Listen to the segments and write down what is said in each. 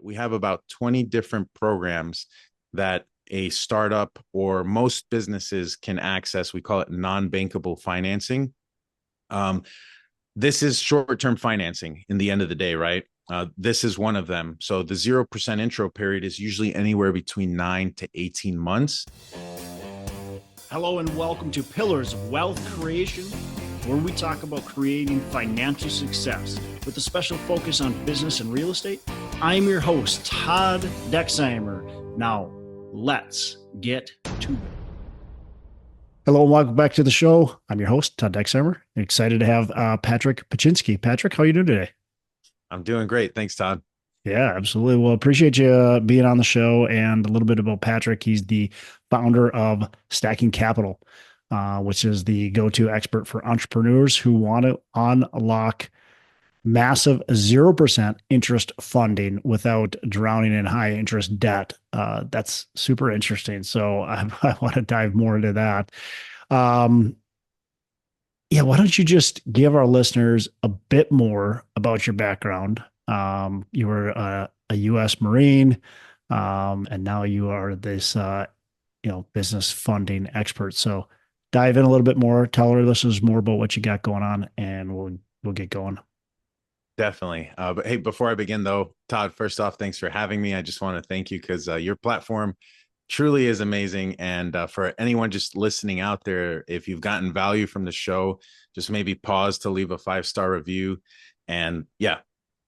we have about 20 different programs that a startup or most businesses can access. We call it non-bankable financing. Um, this is short-term financing in the end of the day, right? This is one of them. So the 0% intro period is usually anywhere between 9 to 18 months. Hello and welcome to Pillars of Wealth Creation, where we talk about creating financial success with a special focus on business and real estate. I'm your host, Todd Dexheimer. Now, let's get to it. Hello and welcome back to the show. I'm your host, Todd Dexheimer. Excited to have Patrick Pychynski. Patrick, how are you doing today? I'm doing great. Thanks, Todd. Yeah, absolutely. Well, appreciate you being on the show. And a little bit about Patrick. He's the founder of Stacking Capital, which is the go-to expert for entrepreneurs who want to unlock massive 0% interest funding without drowning in high interest debt. That's super interesting. So I want to dive more into that. Yeah, why don't you just give our listeners a bit more about your background? You were a U.S. Marine, and now you are this, business funding expert. So dive in a little bit more. Tell our listeners more about what you got going on, and we'll get going. Definitely. But hey, before I begin though, Todd, first off, thanks for having me. I just want to thank you because your platform truly is amazing. And for anyone just listening out there, if you've gotten value from the show, just maybe pause to leave a 5-star review. And yeah,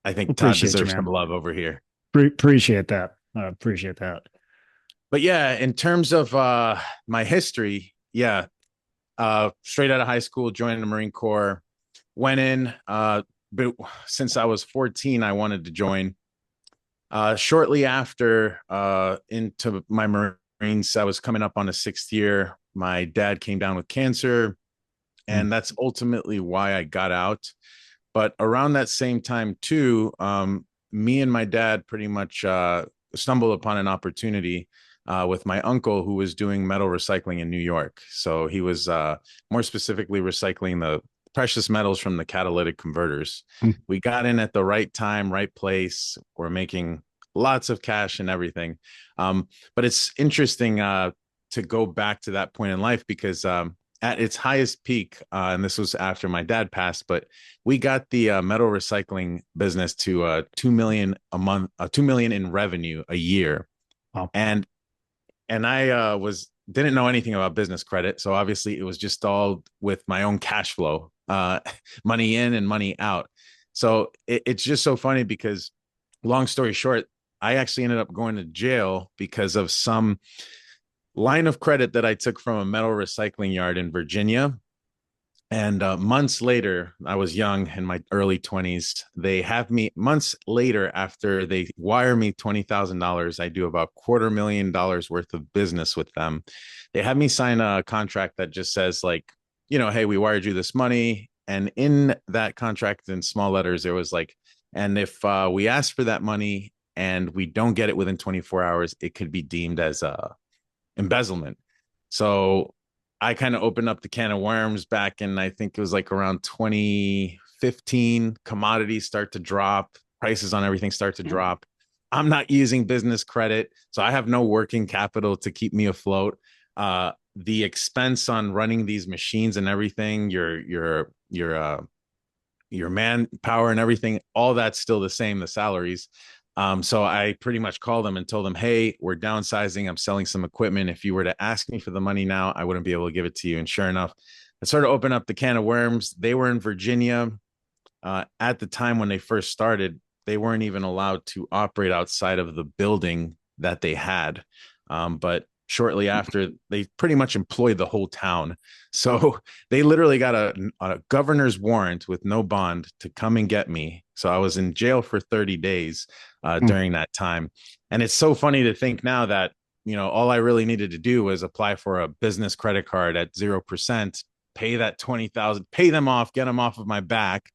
I think Todd Appreciate you, deserves man. some love over here. Appreciate that. Appreciate that. But yeah, in terms of my history, yeah, straight out of high school, joined the Marine Corps, went in, but since I was 14, I wanted to join. Shortly after into my Marines, I was coming up on a 6th year. My dad came down with cancer, and that's ultimately why I got out. But around that same time too, me and my dad pretty much stumbled upon an opportunity with my uncle who was doing metal recycling in New York. So he was more specifically recycling the precious metals from the catalytic converters. We got in at the right time, right place. We're making lots of cash and everything. But it's interesting to go back to that point in life because at its highest peak, and this was after my dad passed, but we got the metal recycling business to 2 million a month, 2 million in revenue a year. Wow. And I didn't know anything about business credit. So obviously it was just all with my own cash flow, money in and money out. So it's just so funny because long story short, I actually ended up going to jail because of some line of credit that I took from a metal recycling yard in Virginia. And months later, I was young in my early 20s. They have me months later after they wire me $20,000. I do about $250,000 worth of business with them. They have me sign a contract that just says like, hey, we wired you this money. And in that contract in small letters, there was like, and if we ask for that money and we don't get it within 24 hours, it could be deemed as embezzlement. So I kind of opened up the can of worms back in, I think it was like around 2015. Commodities start to drop, prices on everything start to drop. I'm not using business credit, so I have no working capital to keep me afloat. The expense on running these machines and everything, your manpower and everything, all that's still the same, the salaries. So I pretty much called them and told them, hey, we're downsizing. I'm selling some equipment. If you were to ask me for the money now, I wouldn't be able to give it to you. And sure enough, I sort of opened up the can of worms. They were in Virginia. At the time when they first started, they weren't even allowed to operate outside of the building that they had. But shortly after, they pretty much employed the whole town. So they literally got a governor's warrant with no bond to come and get me. So I was in jail for 30 days during that time. And it's so funny to think now that, all I really needed to do was apply for a business credit card at 0%, pay that 20,000, pay them off, get them off of my back.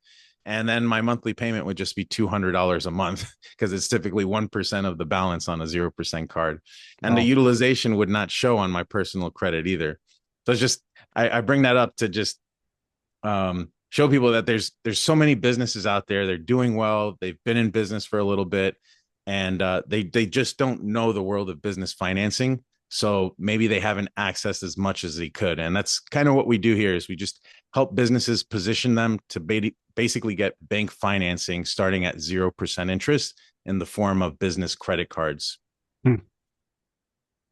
And then my monthly payment would just be $200 a month because it's typically 1% of the balance on a 0% card. And the utilization would not show on my personal credit either. So it's just, I bring that up to just show people that there's so many businesses out there. They're doing well. They've been in business for a little bit. and they just don't know the world of business financing. So maybe they haven't accessed as much as they could. And that's kind of what we do here is we just help businesses position them to basically get bank financing starting at 0% interest in the form of business credit cards. Hmm.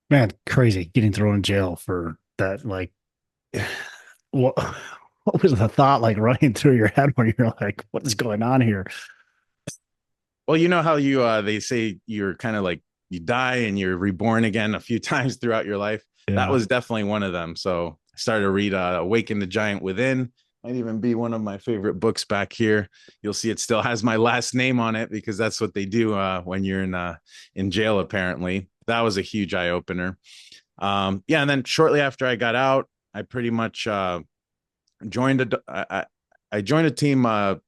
Man, crazy getting thrown in jail for that. Like, what, what was the thought like running through your head when you're like, what is going on here? Well, you know how you they say you're kind of like you die and you're reborn again a few times throughout your life. That Yeah. was definitely one of them. So I started to read Awaken the Giant Within. Might even be one of my favorite books back here. You'll see it still has my last name on it because that's what they do when you're in jail. Apparently, that was a huge eye opener. Yeah, and then shortly after I got out, I pretty much joined a I joined a team. I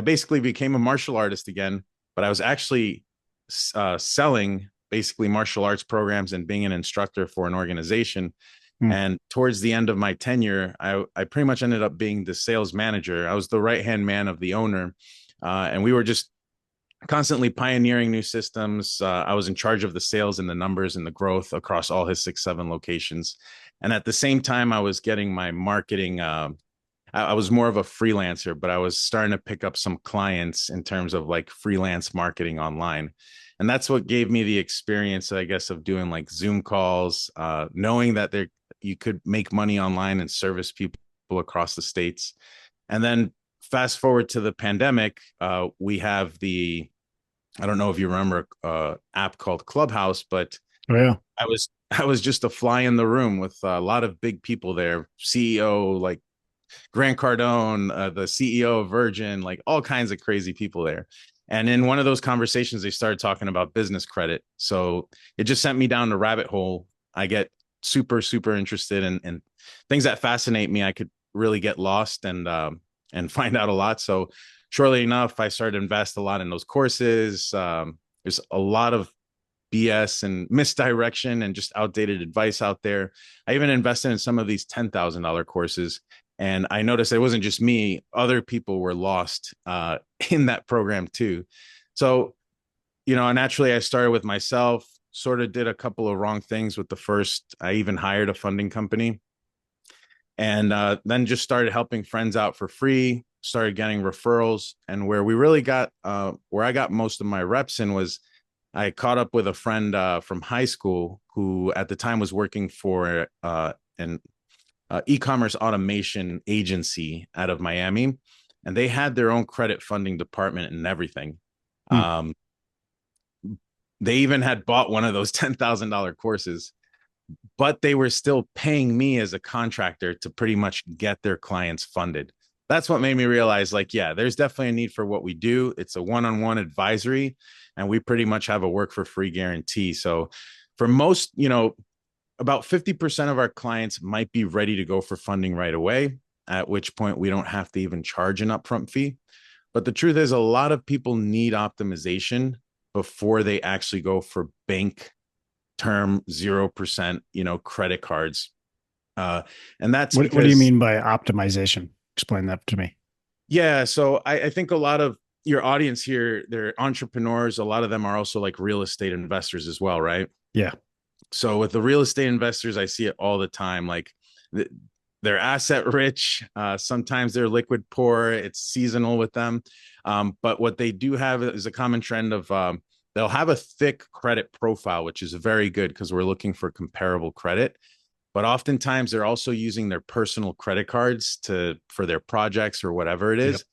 basically became a martial artist again, but I was actually selling basically martial arts programs and being an instructor for an organization. Hmm. And towards the end of my tenure, I pretty much ended up being the sales manager. I was the right hand man of the owner. And we were just constantly pioneering new systems. I was in charge of the sales and the numbers and the growth across all his 6, 7 locations. And at the same time, I was getting my marketing. I was more of a freelancer, but I was starting to pick up some clients in terms of like freelance marketing online. And that's what gave me the experience, I guess, of doing like Zoom calls, knowing that you could make money online and service people across the states. And then fast forward to the pandemic, we have I don't know if you remember app called Clubhouse, but Oh, yeah. I was just a fly in the room with a lot of big people there, CEO like Grant Cardone, the CEO of Virgin, like all kinds of crazy people there. And in one of those conversations, they started talking about business credit. So it just sent me down the rabbit hole. I get super, super interested in things that fascinate me. I could really get lost and find out a lot. So shortly enough, I started to invest a lot in those courses. There's a lot of BS and misdirection and just outdated advice out there. I even invested in some of these $10,000 courses. And I noticed it wasn't just me, other people were lost in that program too. So, naturally, I started with myself, sort of did a couple of wrong things with the first. I even hired a funding company and then just started helping friends out for free, started getting referrals. And where we really got, where I got most of my reps in was I caught up with a friend from high school who at the time was working for an e-commerce automation agency out of Miami, and they had their own credit funding department and everything. Hmm. They even had bought one of those $10,000 courses, but they were still paying me as a contractor to pretty much get their clients funded. That's what made me realize, like, yeah, there's definitely a need for what we do. It's a one-on-one advisory, and we pretty much have a work for free guarantee. So for most, about 50% of our clients might be ready to go for funding right away, at which point we don't have to even charge an upfront fee. But the truth is, a lot of people need optimization before they actually go for bank term 0%, credit cards. And that's What do you because, mean by optimization? Explain that to me. yeah, so I think a lot of your audience here, they're entrepreneurs. A lot of them are also like real estate investors as well, right? Yeah. So with the real estate investors, I see it all the time. Like they're asset rich. Sometimes they're liquid poor. It's seasonal with them. But what they do have is a common trend of they'll have a thick credit profile, which is very good because we're looking for comparable credit. But oftentimes they're also using their personal credit cards for their projects or whatever it Yep. is.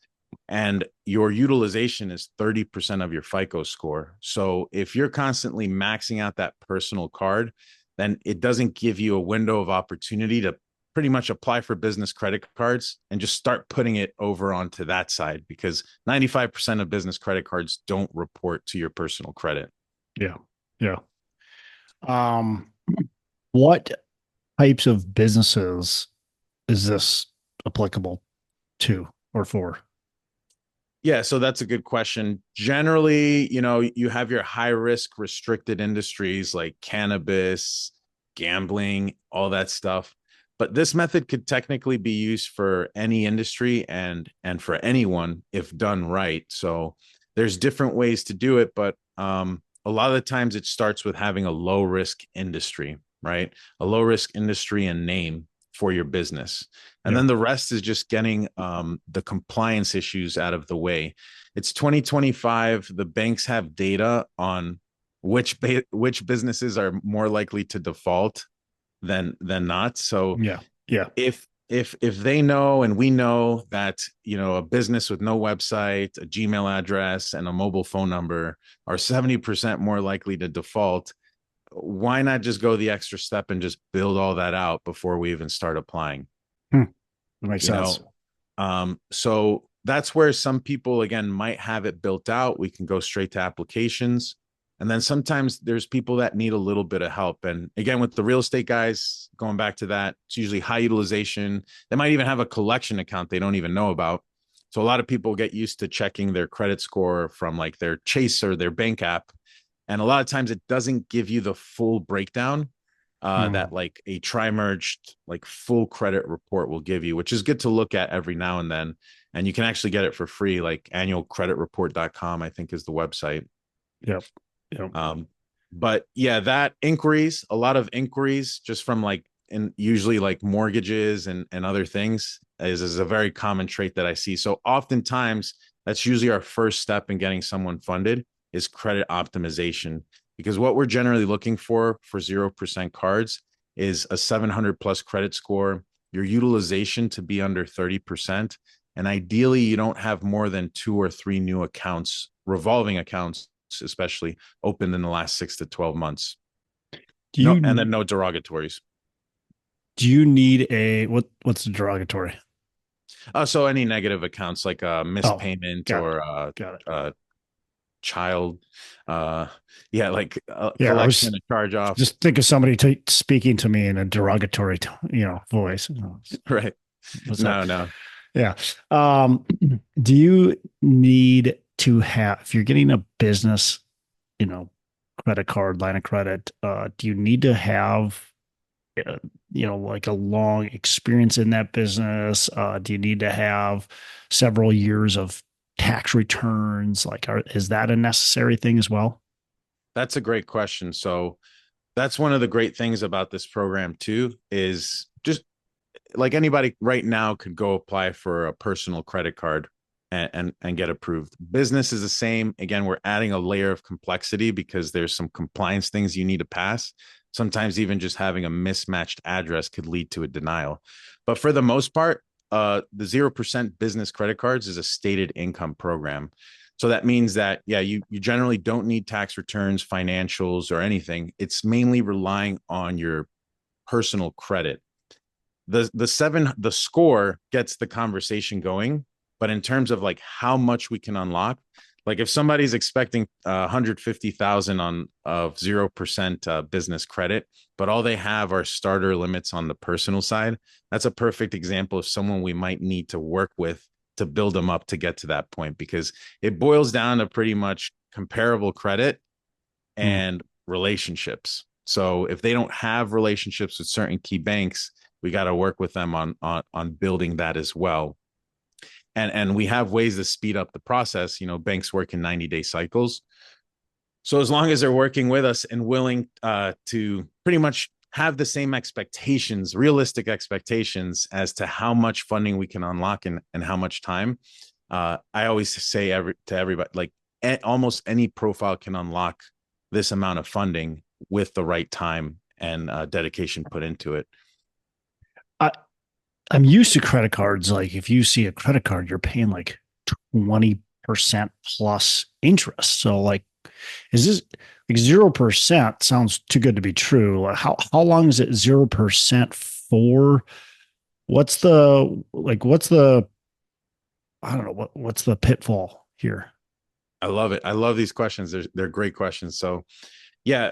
And your utilization is 30% of your FICO score. So if you're constantly maxing out that personal card, then it doesn't give you a window of opportunity to pretty much apply for business credit cards and just start putting it over onto that side because 95% of business credit cards don't report to your personal credit. Yeah. Yeah. Um, what types of businesses is this applicable to or for? Yeah, so that's a good question. Generally, you have your high risk restricted industries like cannabis, gambling, all that stuff. But this method could technically be used for any industry and for anyone if done right. So there's different ways to do it, but a lot of the times it starts with having a low risk industry, right? A low risk industry and name for your business. And Yeah. then the rest is just getting the compliance issues out of the way. It's 2025. The banks have data on which businesses are more likely to default than not. So Yeah. Yeah. if they know and we know that a business with no website, a Gmail address, and a mobile phone number are 70% more likely to default, why not just go the extra step and just build all that out before we even start applying? That makes you sense. know so that's where some people again might have it built out. We can go straight to applications, and then sometimes there's people that need a little bit of help. And again, with the real estate guys, going back to that, it's usually high utilization. They might even have a collection account they don't even know about. So a lot of people get used to checking their credit score from like their Chase or their bank app, and a lot of times it doesn't give you the full breakdown that like a tri-merged like full credit report will give you, which is good to look at every now and then. And you can actually get it for free, like annualcreditreport.com, I think is the website. Yep. Yep. But yeah, that inquiries, a lot of inquiries just from like, and usually like mortgages and other things is a very common trait that I see. So oftentimes that's usually our first step in getting someone funded is credit optimization, because what we're generally looking for 0% cards is a 700 plus credit score, your utilization to be under 30%. And ideally, you don't have more than 2 or 3 new accounts, revolving accounts, especially opened in the last 6 to 12 months. And then no derogatories. Do you need what's the derogatory? So any negative accounts like a missed payment or child like collection, a charge off. Just think of somebody speaking to me in a derogatory voice. Right. No. Yeah. Do you need to have, if you're getting a business credit card, line of credit, do you need to have like a long experience in that business? Do you need to have several years of tax returns? Like, is that a necessary thing as well? That's a great question. So that's one of the great things about this program too, is just like anybody right now could go apply for a personal credit card and get approved. Business is the same. Again, we're adding a layer of complexity because there's some compliance things you need to pass. Sometimes even just having a mismatched address could lead to a denial. But for the most part, the 0% business credit cards is a stated income program. So that means that, yeah, you generally don't need tax returns, financials, or anything. It's mainly relying on your personal credit. The score gets the conversation going, but in terms of like how much we can unlock, like if somebody's expecting 150,000 of 0% business credit, but all they have are starter limits on the personal side, that's a perfect example of someone we might need to work with to build them up to get to that point, because it boils down to pretty much comparable credit and relationships. So if they don't have relationships with certain key banks, we got to work with them on building that as well. And we have ways to speed up the process. Banks work in 90-day cycles. So as long as they're working with us and willing to pretty much have the same expectations, realistic expectations as to how much funding we can unlock and how much time, I always say to everybody, like almost any profile can unlock this amount of funding with the right time and dedication put into it. I'm used to credit cards. Like if you see a credit card, you're paying like 20% plus interest. So like, is this like 0% sounds too good to be true? Like how long is it 0% for? What's the I don't know, what's the pitfall here? I love it. I love these questions. They're great questions. So yeah,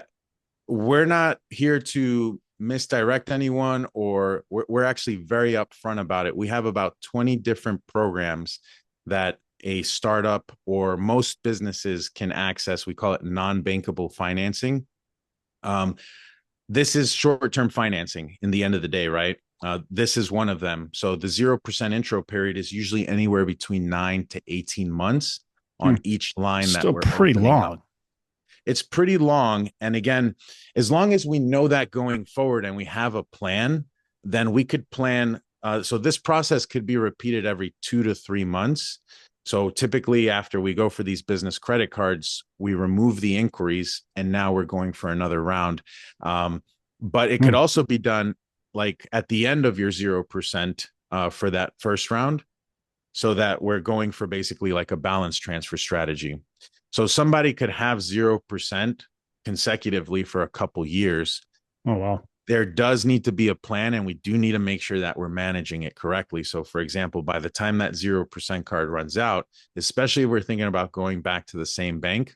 we're not here to misdirect anyone, or we're actually very upfront about it. We have about 20 different programs that a startup or most businesses can access. We call it non-bankable financing. This is short-term financing in the end of the day, right? This is one of them. So the 0% intro period is usually anywhere between 9 to 18 months on each line that we're pretty long. up. it's pretty long. And again, as long as we know that going forward and we have a plan, then we could plan. So this process could be repeated every 2 to 3 months. So typically after we go for these business credit cards, we remove the inquiries and now we're going for another round. But it could also be done like at the end of your 0% for that first round, so that we're going for basically like a balance transfer strategy. So somebody could have 0% consecutively for a couple years. Oh, wow. There does need to be a plan, and we do need to make sure that we're managing it correctly. So for example, by the time that 0% card runs out, especially if we're thinking about going back to the same bank,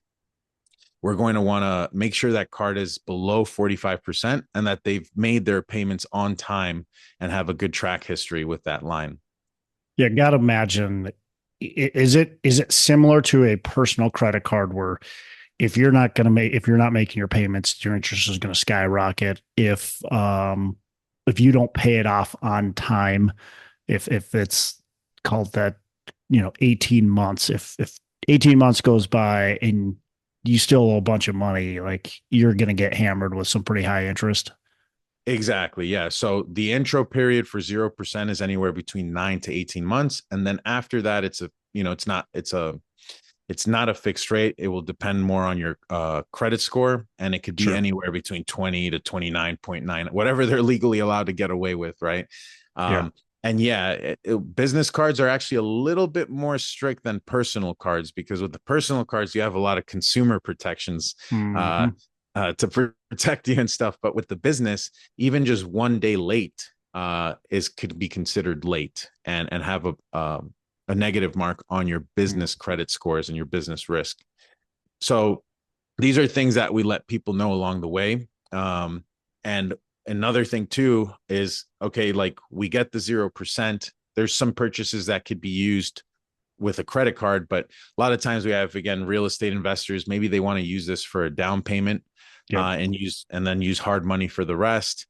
we're going to want to make sure that card is below 45% and that they've made their payments on time and have a good track history with that line. Yeah, gotta imagine. Is it similar to a personal credit card where if you're not making your payments, your interest is going to skyrocket. If you don't pay it off on time, if it's called that, 18 months, if 18 months goes by and you still owe a bunch of money, like you're going to get hammered with some pretty high interest. Exactly. Yeah. So the intro period for 0% is anywhere between 9 to 18 months. And then after that, it's not a fixed rate. It will depend more on your credit score. And it could be anywhere between 20 to 29.9, whatever they're legally allowed to get away with. Right. And business cards are actually a little bit more strict than personal cards, because with the personal cards, you have a lot of consumer protections to protect you and stuff. But with the business, even just one day late could be considered late and have a negative mark on your business credit scores and your business risk. So these are things that we let people know along the way. And another thing too is, okay, like we get the 0%. There's some purchases that could be used with a credit card, but a lot of times we have, again, real estate investors, maybe they want to use this for a down payment and then use hard money for the rest.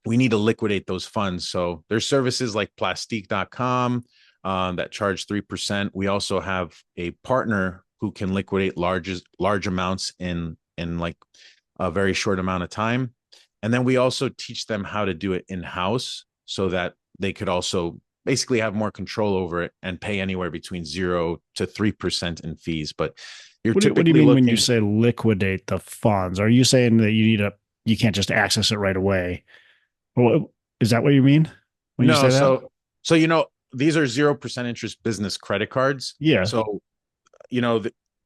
We need to liquidate those funds. So there's services like plastique.com that charge 3%. We also have a partner who can liquidate large amounts in like a very short amount of time. And then we also teach them how to do it in-house so that they could also basically have more control over it and pay anywhere between 0 to 3% in fees. But what do you mean when you say liquidate the funds? Are you saying that you can't just access it right away? Is that what you mean when you say that? So these are 0% interest business credit cards. Yeah. So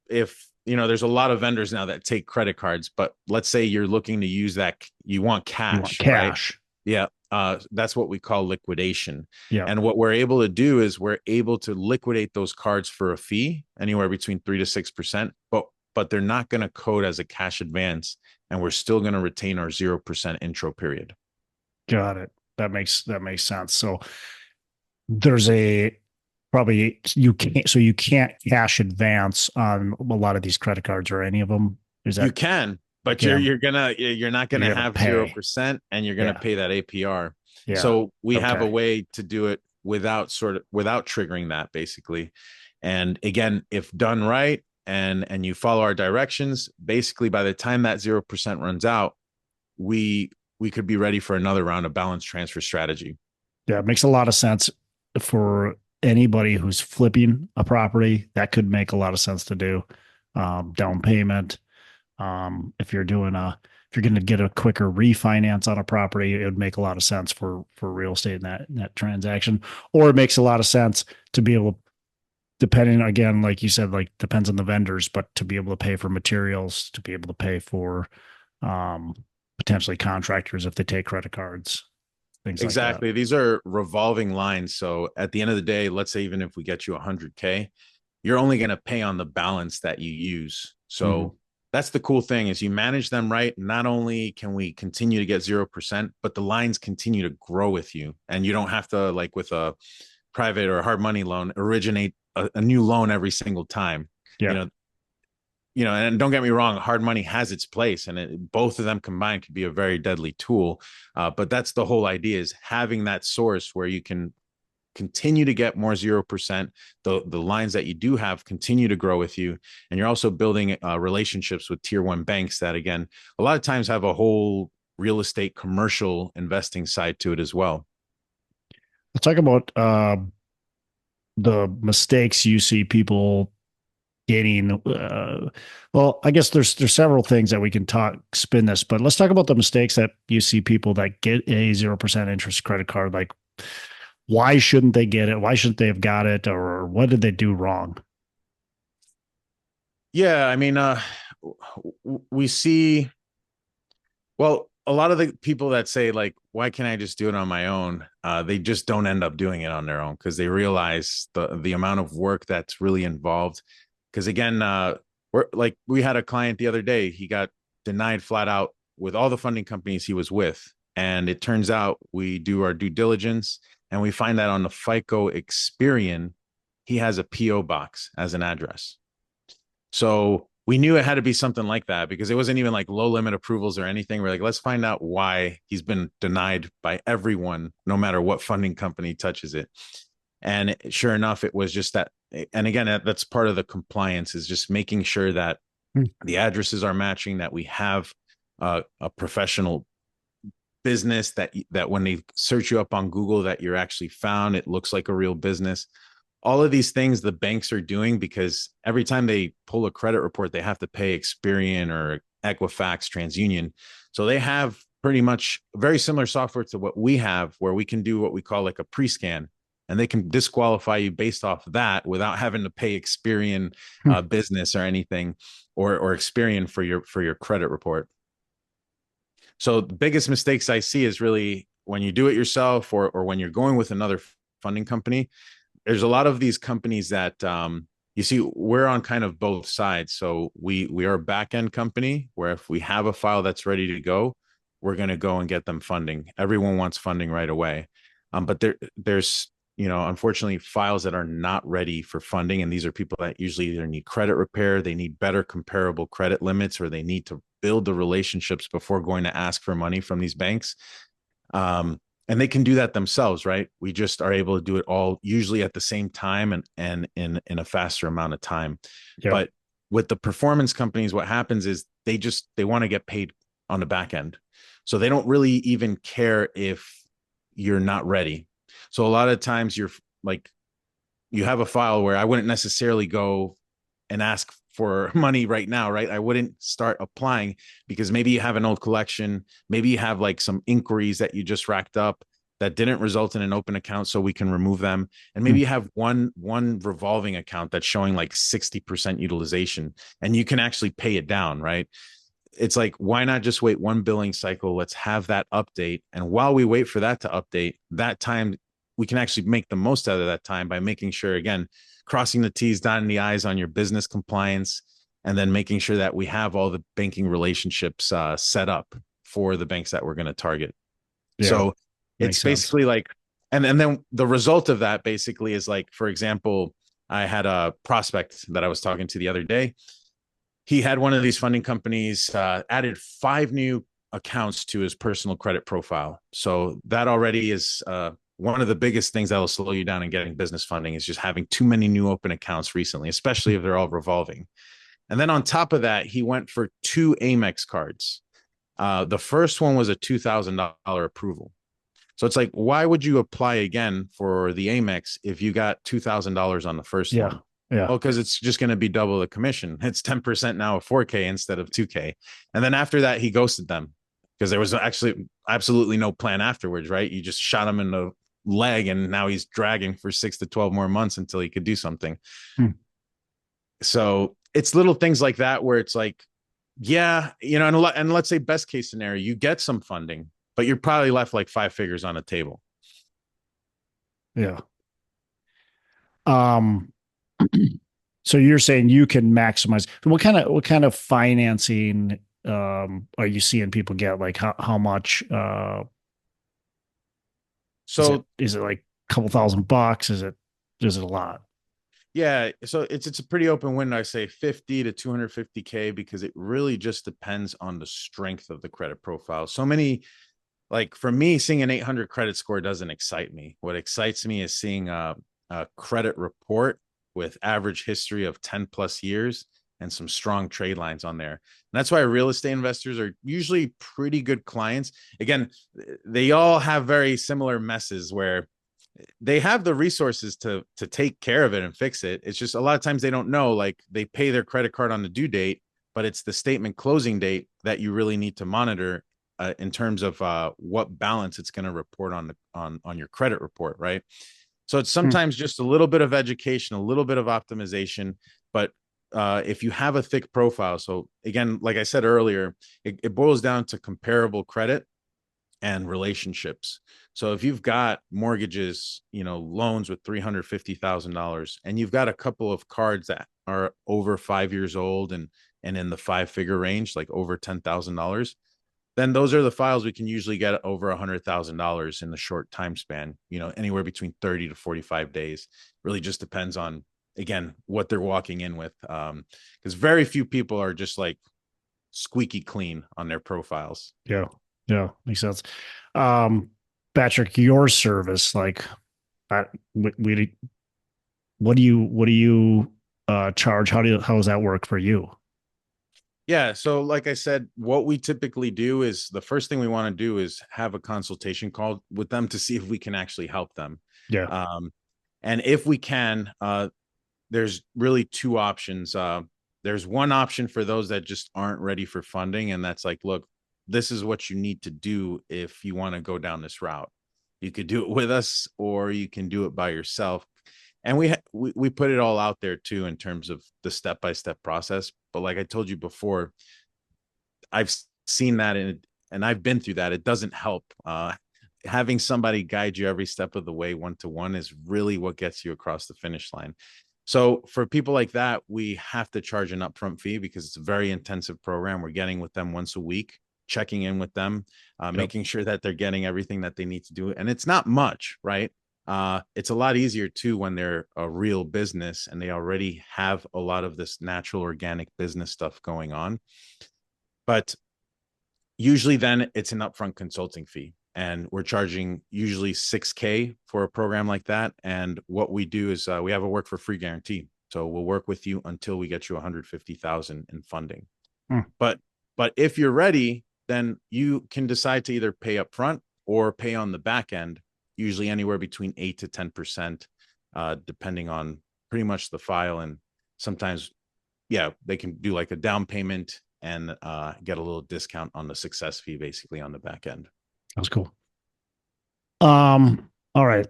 if there's a lot of vendors now that take credit cards, but let's say you're looking to use that, you want cash. Right? Yeah. That's what we call liquidation. Yeah. And what we're able to do is we're able to liquidate those cards for a fee anywhere between 3 to 6%, but they're not going to code as a cash advance, and we're still going to retain our 0% intro period. Got it. That makes sense. So there's you can't cash advance on a lot of these credit cards or any of them. You can, but you're not gonna have 0%, and you're gonna pay that APR. Yeah. So we have a way to do it without triggering that, basically. And again, if done right and you follow our directions, basically by the time that 0% runs out, we could be ready for another round of balance transfer strategy. Yeah, it makes a lot of sense for anybody who's flipping a property. That could make a lot of sense to do. Down payment. If you're going to get a quicker refinance on a property, it would make a lot of sense for real estate in that transaction. Or it makes a lot of sense to be able, depending, again, like you said, like depends on the vendors, but to be able to pay for materials, to be able to pay for potentially contractors if they take credit cards. Exactly. Like these are revolving lines. So at the end of the day, let's say even if we get you 100K, you're only going to pay on the balance that you use. So that's the cool thing, is you manage them right. Not only can we continue to get 0%, but the lines continue to grow with you. And you don't have to, like with a private or hard money loan, originate a new loan every single time. Yeah. And don't get me wrong, hard money has its place, and both of them combined could be a very deadly tool. But that's the whole idea, is having that source where you can continue to get more 0%. The lines that you do have continue to grow with you. And you're also building relationships with tier one banks that, again, a lot of times have a whole real estate commercial investing side to it as well. Let's talk about the mistakes you see people getting. Well, I guess there's several things that we can spin this, but let's talk about the mistakes that you see people that get a 0% interest credit card. Like, why shouldn't they get it? Why shouldn't they have got it? Or what did they do wrong? Yeah, I mean, we see, well, a lot of the people that say, like, why can't I just do it on my own? They just don't end up doing it on their own because they realize the amount of work that's really involved. Because again, we had a client the other day, he got denied flat out with all the funding companies he was with. And it turns out we do our due diligence and we find that on the FICO Experian, he has a PO box as an address. So we knew it had to be something like that because it wasn't even like low limit approvals or anything. We're like, let's find out why he's been denied by everyone, no matter what funding company touches it. And sure enough, it was just that. And again, that's part of the compliance, is just making sure that the addresses are matching, that we have a professional business, that when they search you up on Google, that you're actually found, it looks like a real business. All of these things the banks are doing, because every time they pull a credit report, they have to pay Experian or Equifax, TransUnion. So they have pretty much very similar software to what we have, where we can do what we call like a pre-scan, and they can disqualify you based off of that without having to pay Experian business or anything, or Experian for your credit report. So the biggest mistakes I see is really when you do it yourself, or when you're going with another funding company. There's a lot of these companies that you see, we're on kind of both sides. So we are a back end company where if we have a file that's ready to go, we're going to go and get them funding. Everyone wants funding right away. But there's, unfortunately, files that are not ready for funding. And these are people that usually either need credit repair, they need better comparable credit limits, or they need to build the relationships before going to ask for money from these banks. And they can do that themselves, right? We just are able to do it all usually at the same time and in a faster amount of time. Yep. But with the performance companies, what happens is they want to get paid on the back end. So they don't really even care if you're not ready. So a lot of times you have a file where I wouldn't necessarily go and ask for money right now, right? I wouldn't start applying because maybe you have an old collection. Maybe you have like some inquiries that you just racked up that didn't result in an open account, so we can remove them. And maybe you have one revolving account that's showing like 60% utilization, and you can actually pay it down, right? It's like, why not just wait one billing cycle? Let's have that update. And while we wait for that to update, that time, we can actually make the most out of that time by making sure, again, crossing the T's, dotting the I's on your business compliance, and then making sure that we have all the banking relationships set up for the banks that we're going to target. Yeah, so it's basically like, and then the result of that basically is like, for example, I had a prospect that I was talking to the other day. He had one of these funding companies added 5 new accounts to his personal credit profile. So that already is one of the biggest things that will slow you down in getting business funding, is just having too many new open accounts recently, especially if they're all revolving. And then on top of that, he went for 2 Amex cards. The first one was a $2,000 approval. So it's like, why would you apply again for the Amex if you got $2,000 on the first one? Yeah. Well, because it's just going to be double the commission. It's 10% now of 4K instead of 2K. And then after that, he ghosted them because there was actually absolutely no plan afterwards, right? You just shot him in the leg, and now he's dragging for 6 to 12 more months until he could do something. So it's little things like that where it's like, yeah, and let's say best case scenario, you get some funding, but you're probably left like 5 figures on the table. Yeah. So you're saying you can maximize. What kind of financing are you seeing people get? Like how much? So is it like a couple $1,000? Is it a lot? Yeah, so it's a pretty open window. I say 50 to 250K because it really just depends on the strength of the credit profile. So many, like for me, seeing an 800 credit score doesn't excite me. What excites me is seeing a credit report with average history of 10 plus years and some strong trade lines on there. And that's why real estate investors are usually pretty good clients. Again, they all have very similar messes where they have the resources to take care of it and fix it. It's just a lot of times they don't know, like they pay their credit card on the due date, but it's the statement closing date that you really need to monitor in terms of what balance it's going to report on your credit report, right? So it's Hmm. sometimes just a little bit of education, a little bit of optimization, but if you have a thick profile, so again, like I said earlier, it boils down to comparable credit and relationships. So if you've got mortgages, loans with $350,000, and you've got a couple of cards that are over 5 years old and in the five-figure range, like over $10,000, then those are the files we can usually get over $100,000 in the short time span, anywhere between 30 to 45 days. Really just depends on, again, what they're walking in with. Because very few people are just like squeaky clean on their profiles. Yeah. Yeah. Makes sense. Um, Patrick, your service, like, I, we, what do you charge? How does that work for you? Yeah. So, like I said, what we typically do is the first thing we want to do is have a consultation call with them to see if we can actually help them. Yeah. Um, and if we can, there's really two options. There's one option for those that just aren't ready for funding. And that's like, look, this is what you need to do if you want to go down this route. You could do it with us or you can do it by yourself. And we put it all out there too in terms of the step-by-step process. But like I told you before, I've seen that and I've been through that. It doesn't help. Having somebody guide you every step of the way, one-to-one, is really what gets you across the finish line. So for people like that, we have to charge an upfront fee because it's a very intensive program. We're getting with them once a week, checking in with them, Yep. making sure that they're getting everything that they need to do. And it's not much, right? It's a lot easier too when they're a real business and they already have a lot of this natural organic business stuff going on. But usually then it's an upfront consulting fee. And we're charging usually 6K for a program like that. And what we do is we have a work for free guarantee. So we'll work with you until we get you 150,000 in funding. Hmm. But if you're ready, then you can decide to either pay up front or pay on the back end, usually anywhere between 8 to 10%, depending on pretty much the file. And sometimes, yeah, they can do like a down payment and get a little discount on the success fee, basically on the back end. That's cool. All right.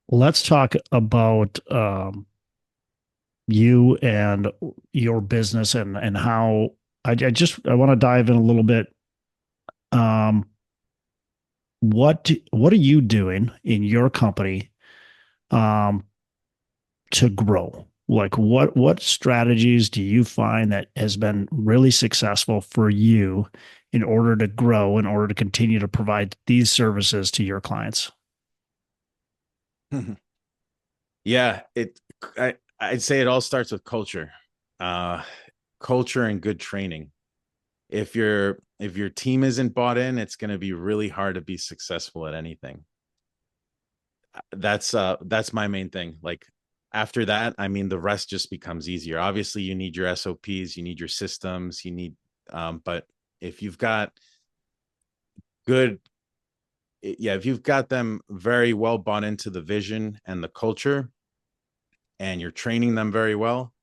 Let's talk about you and your business and how I want to dive in a little bit. Um, what are you doing in your company um to grow? Like what strategies do you find that has been really successful for you in order to grow, in order to continue to provide these services to your clients? Yeah, I'd say it all starts with culture. Uh Culture and good training. If your team isn't bought in, it's going to be really hard to be successful at anything. That's my main thing. Like after that, I mean the rest just becomes easier. Obviously, you need your SOPs, you need your systems, you need but if you've got good yeah, if you've got them very well bought into the vision and the culture and you're training them very well,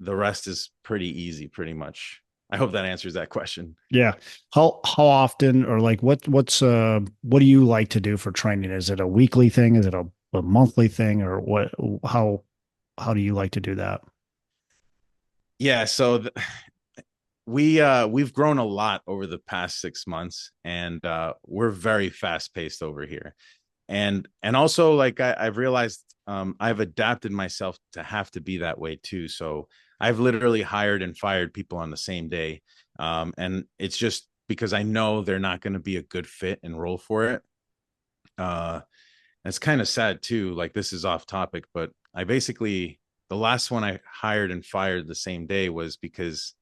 the rest is pretty easy, pretty much. I hope that answers that question. Yeah. How often, or like what do you like to do for training? Is it a weekly thing? Is it a monthly thing, or what? How do you like to do that? Yeah, so we've grown a lot over the past 6 months, and we're very fast paced over here. And also, like I've realized, I've adapted myself to have to be that way too. So I've literally hired and fired people on the same day, and it's just because I know they're not going to be a good fit and role for it. uh it's kind of sad too, like this is off topic, but I basically, the last one I hired and fired the same day was because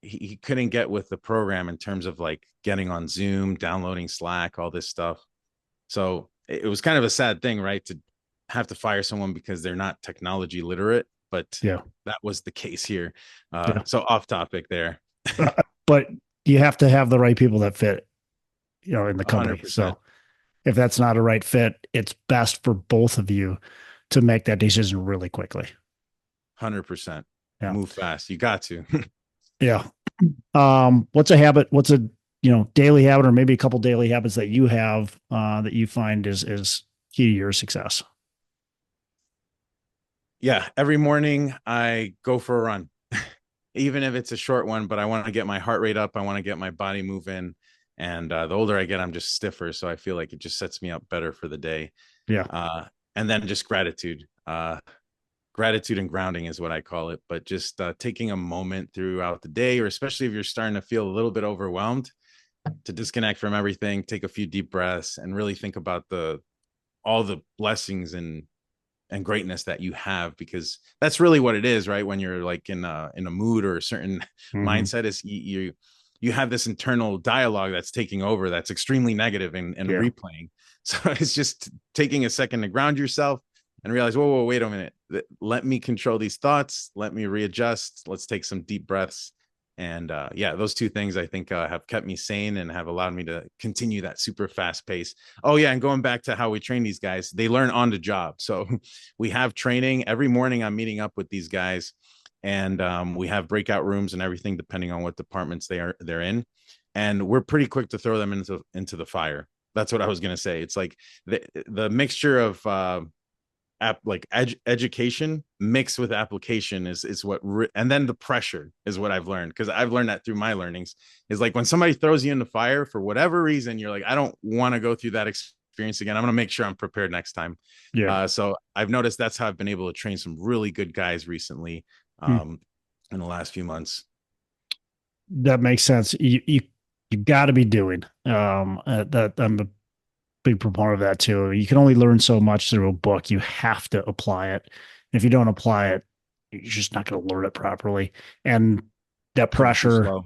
he couldn't get with the program in terms of like getting on Zoom, downloading Slack, all this stuff. So it was kind of a sad thing, right? To have to fire someone because they're not technology literate, but Yeah. that was the case here. Yeah. So off topic there. But you have to have the right people that fit, in the company. 100%. So if that's not a right fit, it's best for both of you to make that decision really quickly. 100%. Yeah. Move fast. You got to. Yeah. What's a habit? What's a, daily habit, or maybe a couple daily habits that you have, that you find is key to your success? Yeah. Every morning I go for a run, even if it's a short one, but I want to get my heart rate up. I want to get my body moving. And the older I get, I'm just stiffer. So I feel like it just sets me up better for the day. Yeah. And then just gratitude. Gratitude and grounding is what I call it. But just taking a moment throughout the day, or especially if you're starting to feel a little bit overwhelmed, to disconnect from everything, take a few deep breaths, and really think about all the blessings and greatness that you have, because that's really what it is, right? When you're like in a mood or a certain mindset, is you have this internal dialogue that's taking over, that's extremely negative and replaying. So it's just taking a second to ground yourself and realize, whoa, wait a minute. Let me control these thoughts. Let me readjust. Let's take some deep breaths. And those two things I think have kept me sane and have allowed me to continue that super fast pace. Oh yeah, and going back to how we train these guys, they learn on the job. So we have training every morning. I'm meeting up with these guys, and we have breakout rooms and everything depending on what departments they're in, and we're pretty quick to throw them into the fire. That's what I was going to say. It's like the mixture of education mixed with application is what and then the pressure is what I've learned, because I've learned that through my learnings, is like when somebody throws you in the fire for whatever reason, you're like, I don't want to go through that experience again. I'm going to make sure I'm prepared next time. So I've noticed that's how I've been able to train some really good guys recently, in the last few months. That makes sense. You got to be doing that. I'm a big proponent of that too. You can only learn so much through a book. You have to apply it. And if you don't apply it, you're just not going to learn it properly. And that pressure,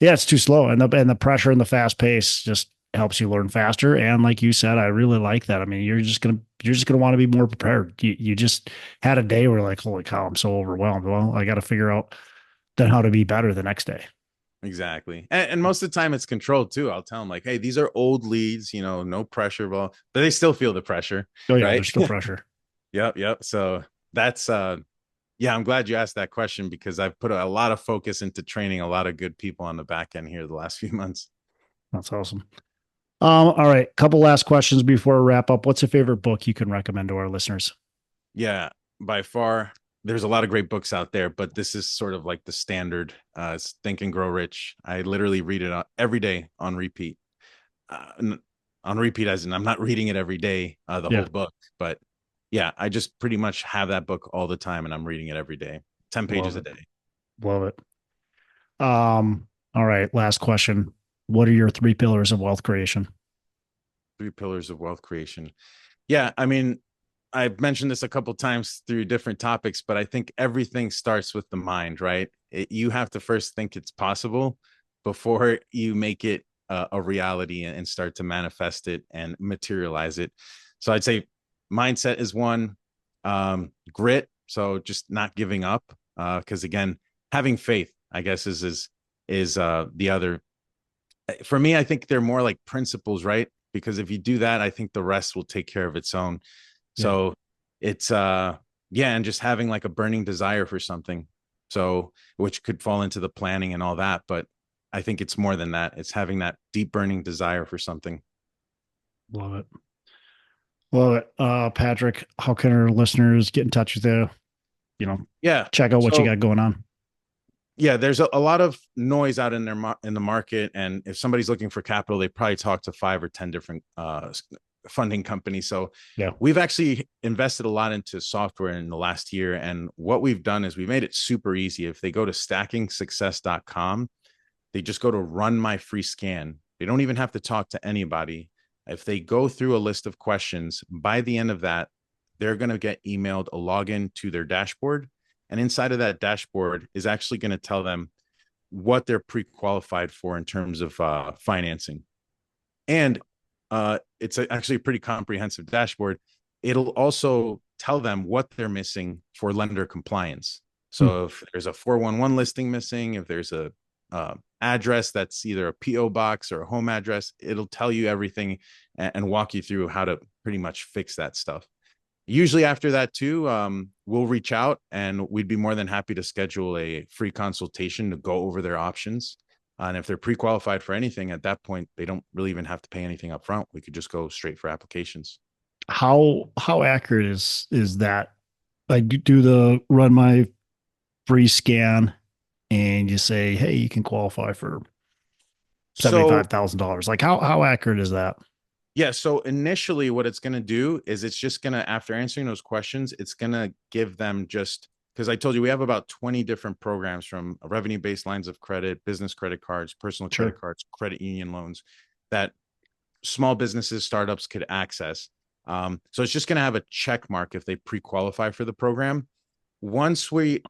it's too slow. And the pressure and the fast pace just helps you learn faster. And like you said, I really like that. I mean, you're just gonna want to be more prepared. You just had a day where like, holy cow, I'm so overwhelmed. Well, I got to figure out then how to be better the next day. Exactly. And most of the time it's controlled too. I'll tell them like, hey, these are old leads, no pressure, but they still feel the pressure. Oh yeah, right? there's still pressure. Yep. So that's I'm glad you asked that question, because I've put a lot of focus into training a lot of good people on the back end here the last few months. That's awesome. All right. Couple last questions before we wrap up. What's a favorite book you can recommend to our listeners? Yeah, by far. There's a lot of great books out there, but this is sort of like the standard. It's Think and Grow Rich. I literally read it every day on repeat. On repeat, as in I'm not reading it every day, the whole book, but yeah, I just pretty much have that book all the time, and I'm reading it every day, 10 pages a day. Love it. All right, last question. What are your 3 pillars of wealth creation? 3 pillars of wealth creation. Yeah, I mean, I've mentioned this a couple times through different topics, but I think everything starts with the mind, right? You have to first think it's possible before you make it a reality and start to manifest it and materialize it. So I'd say mindset is one. Grit, so just not giving up, because again, having faith, I guess, is the other. For me, I think they're more like principles, right? Because if you do that, I think the rest will take care of its own. So it's and just having like a burning desire for something, so which could fall into the planning and all that, but I think it's more than that. It's having that deep burning desire for something. Love it. Patrick, how can our listeners get in touch with you? Check out what you got going on. Yeah, there's a lot of noise out in the market, and if somebody's looking for capital, they probably talk to 5 or 10 different funding companies. So we've actually invested a lot into software in the last year, and what we've done is we made it super easy. If they go to stackingsuccess.com, they just go to run my free scan. They don't even have to talk to anybody. If they go through a list of questions, by the end of that, they're going to get emailed a login to their dashboard. And inside of that dashboard is actually going to tell them what they're pre-qualified for in terms of financing. And it's actually a pretty comprehensive dashboard. It'll also tell them what they're missing for lender compliance. So if there's a 411 listing missing, if there's a address that's either a PO box or a home address, it'll tell you everything and walk you through how to pretty much fix that stuff. Usually after that too, we'll reach out and we'd be more than happy to schedule a free consultation to go over their options. And if they're pre-qualified for anything at that point, they don't really even have to pay anything up front. We could just go straight for applications. How accurate is that? Like, run my free scan and you say, hey, you can qualify for $75,000. Like how accurate is that? Yeah. So initially what it's going to do is it's just going to, after answering those questions, it's going to give them just, because I told you we have about 20 different programs, from revenue-based lines of credit, business credit cards, personal credit cards, credit union loans, that small businesses, startups could access. So it's just going to have a check mark if they pre-qualify for the program. Once we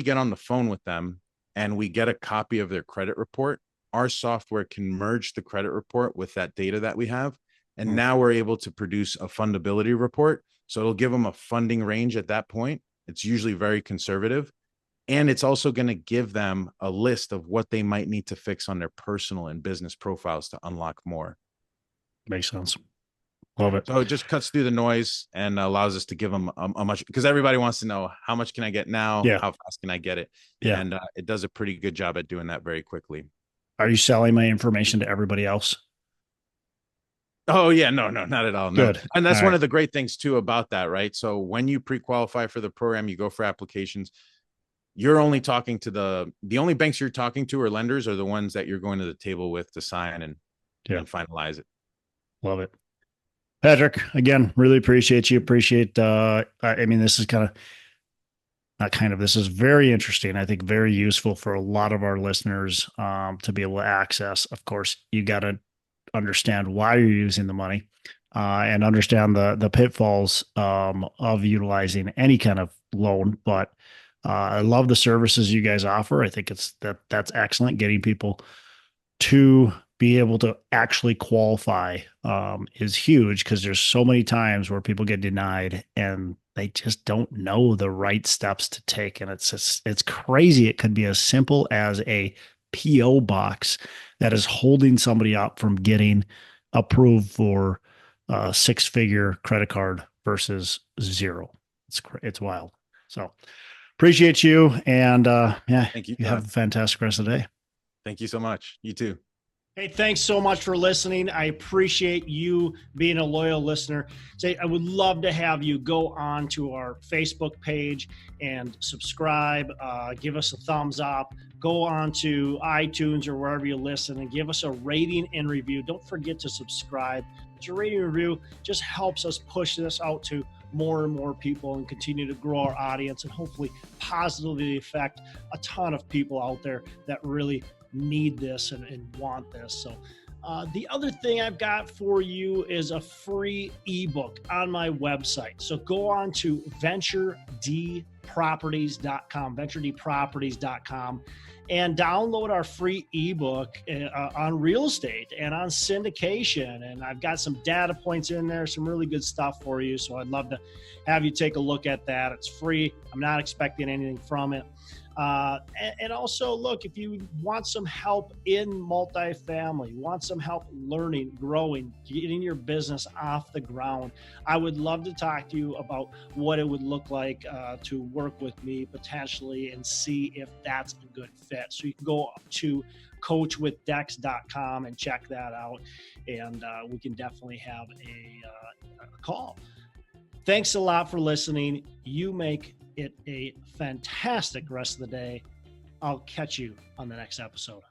get on the phone with them and we get a copy of their credit report, our software can merge the credit report with that data that we have. And now we're able to produce a fundability report. So it'll give them a funding range at that point. It's usually very conservative. And it's also going to give them a list of what they might need to fix on their personal and business profiles to unlock more. Makes sense. Love it. So it just cuts through the noise and allows us to give them a much, because everybody wants to know, how much can I get now? Yeah. How fast can I get it? Yeah. And it does a pretty good job at doing that very quickly. Are you selling my information to everybody else? Oh yeah, no, not at all. No. Good. And that's one of the great things too about that, right? So when you pre-qualify for the program, you go for applications, you're only talking to the only banks you're talking to or lenders are the ones that you're going to the table with to sign and finalize it. Love it. Patrick, again, really appreciate you. Appreciate, I mean, this is this is very interesting. I think very useful for a lot of our listeners to be able to access. Of course, you got to understand why you're using the money and understand the pitfalls of utilizing any kind of loan. But I love the services you guys offer. I think that's excellent. Getting people to be able to actually qualify is huge, because there's so many times where people get denied and they just don't know the right steps to take. And it's crazy. It could be as simple as a PO box that is holding somebody up from getting approved for a 6-figure credit card versus 0. It's wild. So appreciate you. And thank you. You have a fantastic rest of the day. Thank you so much. You too. Hey, thanks so much for listening. I appreciate you being a loyal listener. I would love to have you go on to our Facebook page and subscribe, give us a thumbs up, go on to iTunes or wherever you listen and give us a rating and review. Don't forget to subscribe. Your rating and review just helps us push this out to more and more people and continue to grow our audience and hopefully positively affect a ton of people out there that really need this and want this. So the other thing I've got for you is a free ebook on my website. So go on to venturedproperties.com, and download our free ebook on real estate and on syndication. And I've got some data points in there, some really good stuff for you. So I'd love to have you take a look at that. It's free. I'm not expecting anything from it. And also, look, if you want some help in multifamily, want some help learning, growing, getting your business off the ground, I would love to talk to you about what it would look like to work with me potentially and see if that's a good fit. So you can go to coachwithdex.com and check that out. And we can definitely have a call. Thanks a lot for listening. You make it a fantastic rest of the day. I'll catch you on the next episode.